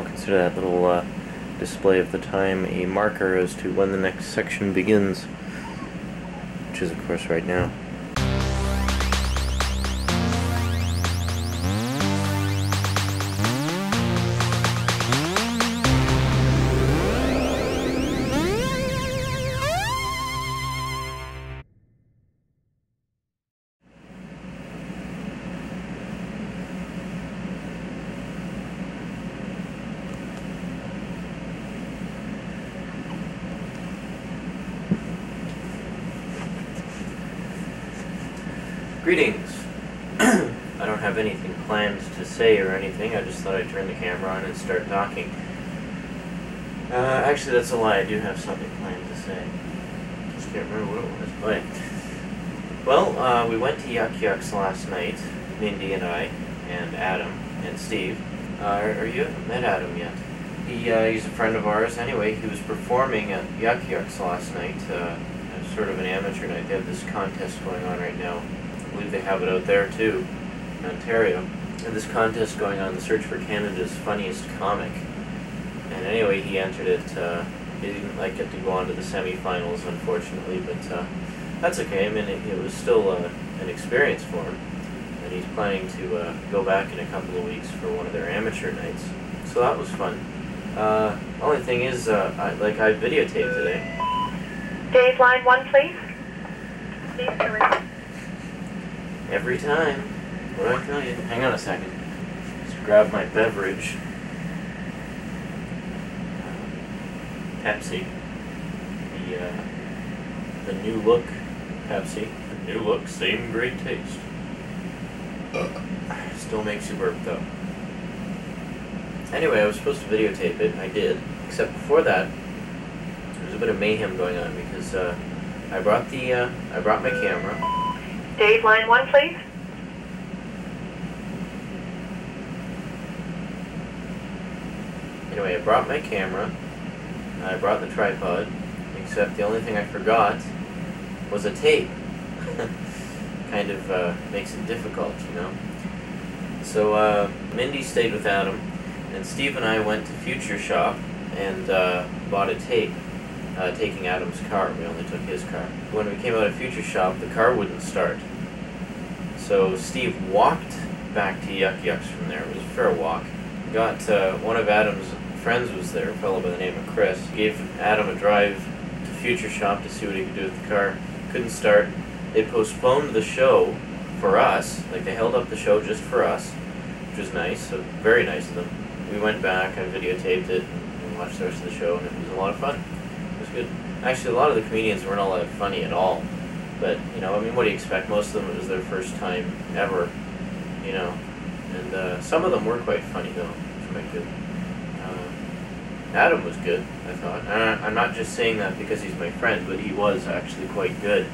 I'll consider that little display of the time a marker as to when the next section begins, which is of course right now. Greetings. I don't have anything planned to say or anything. I just thought I'd turn the camera on and start talking. Actually, that's a lie. I do have something planned to say. Just can't remember what it was. But, well, we went to Yuck Yucks last night, Mindy and I, and Adam, and Steve. You haven't met Adam yet. He's a friend of ours. Anyway, he was performing at Yuck Yucks last night, as sort of an amateur night. They have this contest going on right now. I believe they have it out there too, in Ontario. And this contest going on, the search for Canada's funniest comic. And anyway, he entered it. He didn't get to go on to the semi-finals, unfortunately, but that's okay. I mean, it was still an experience for him. And he's planning to go back in a couple of weeks for one of their amateur nights. So that was fun. Only thing is, I videotaped today. Dave, line 1, please. Steve, Every time. What do I tell you? Hang on a second. Just grab my beverage. Pepsi. The new look Pepsi. The new look, same great taste. Still makes you burp though. Anyway, I was supposed to videotape it. I did. Except before that, there was a bit of mayhem going on because I brought my camera. Dave, line 1, please. Anyway, I brought my camera, I brought the tripod, except the only thing I forgot was a tape. Kind of makes it difficult, you know. So Mindy stayed with Adam, and Steve and I went to Future Shop and bought a tape. Taking Adam's car. We only took his car. When we came out of Future Shop, the car wouldn't start. So Steve walked back to Yuck Yucks from there. It was a fair walk. Got one of Adam's friends was there, a fellow by the name of Chris. Gave Adam a drive to Future Shop to see what he could do with the car. Couldn't start. They postponed the show for us. They held up the show just for us, which was nice. So very nice of them. We went back, I videotaped it, and watched the rest of the show, and it was a lot of fun. Good. Actually, a lot of the comedians weren't all that funny at all. But, you know, I mean, what do you expect? Most of them, it was their first time ever, you know. And some of them were quite funny, though, which was quite good. Adam was good, I thought. I'm not just saying that because he's my friend, but he was actually quite good.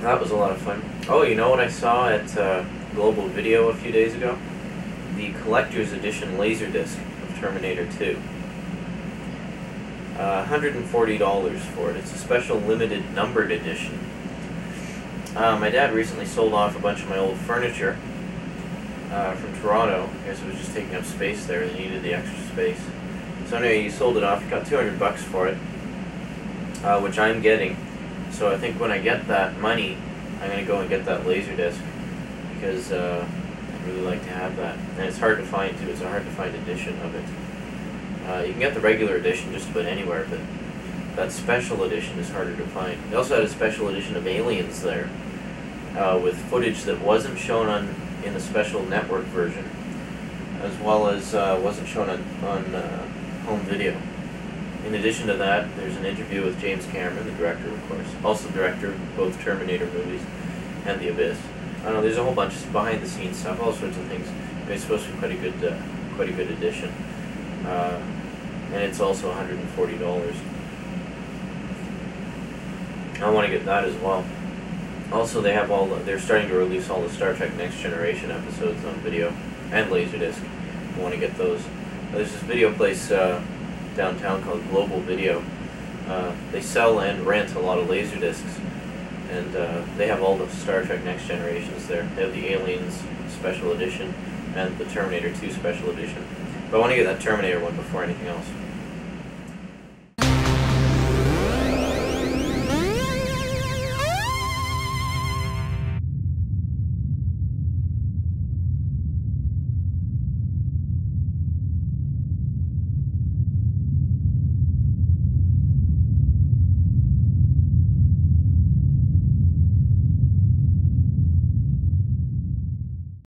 That was a lot of fun. Oh, you know what I saw at Global Video a few days ago? The collector's edition Laserdisc of Terminator 2. $140 for it. It's a special limited numbered edition. My dad recently sold off a bunch of my old furniture from Toronto. I guess it was just taking up space there. They needed the extra space. So anyway, he sold it off. He got $200 for it, which I'm getting. So I think when I get that money, I'm going to go and get that Laserdisc because I'd really like to have that. And it's hard to find too. It's a hard to find edition of it. You can get the regular edition just about anywhere, but that special edition is harder to find. They also had a special edition of Aliens there, with footage that wasn't shown in the special network version, as well as wasn't shown on home video. In addition to that, there's an interview with James Cameron, the director, of course, also director of both Terminator movies and The Abyss. I don't know. There's a whole bunch of behind-the-scenes stuff, all sorts of things. It's supposed to be quite a good edition. And it's also $140. I want to get that as well. Also, they have they're starting to release all the Star Trek Next Generation episodes on video and Laserdisc. I want to get those. There's this video place downtown called Global Video. They sell and rent a lot of Laserdiscs, and they have all the Star Trek Next Generations there. They have the Aliens Special Edition, meant the Terminator 2 Special Edition. But I want to get that Terminator one before anything else.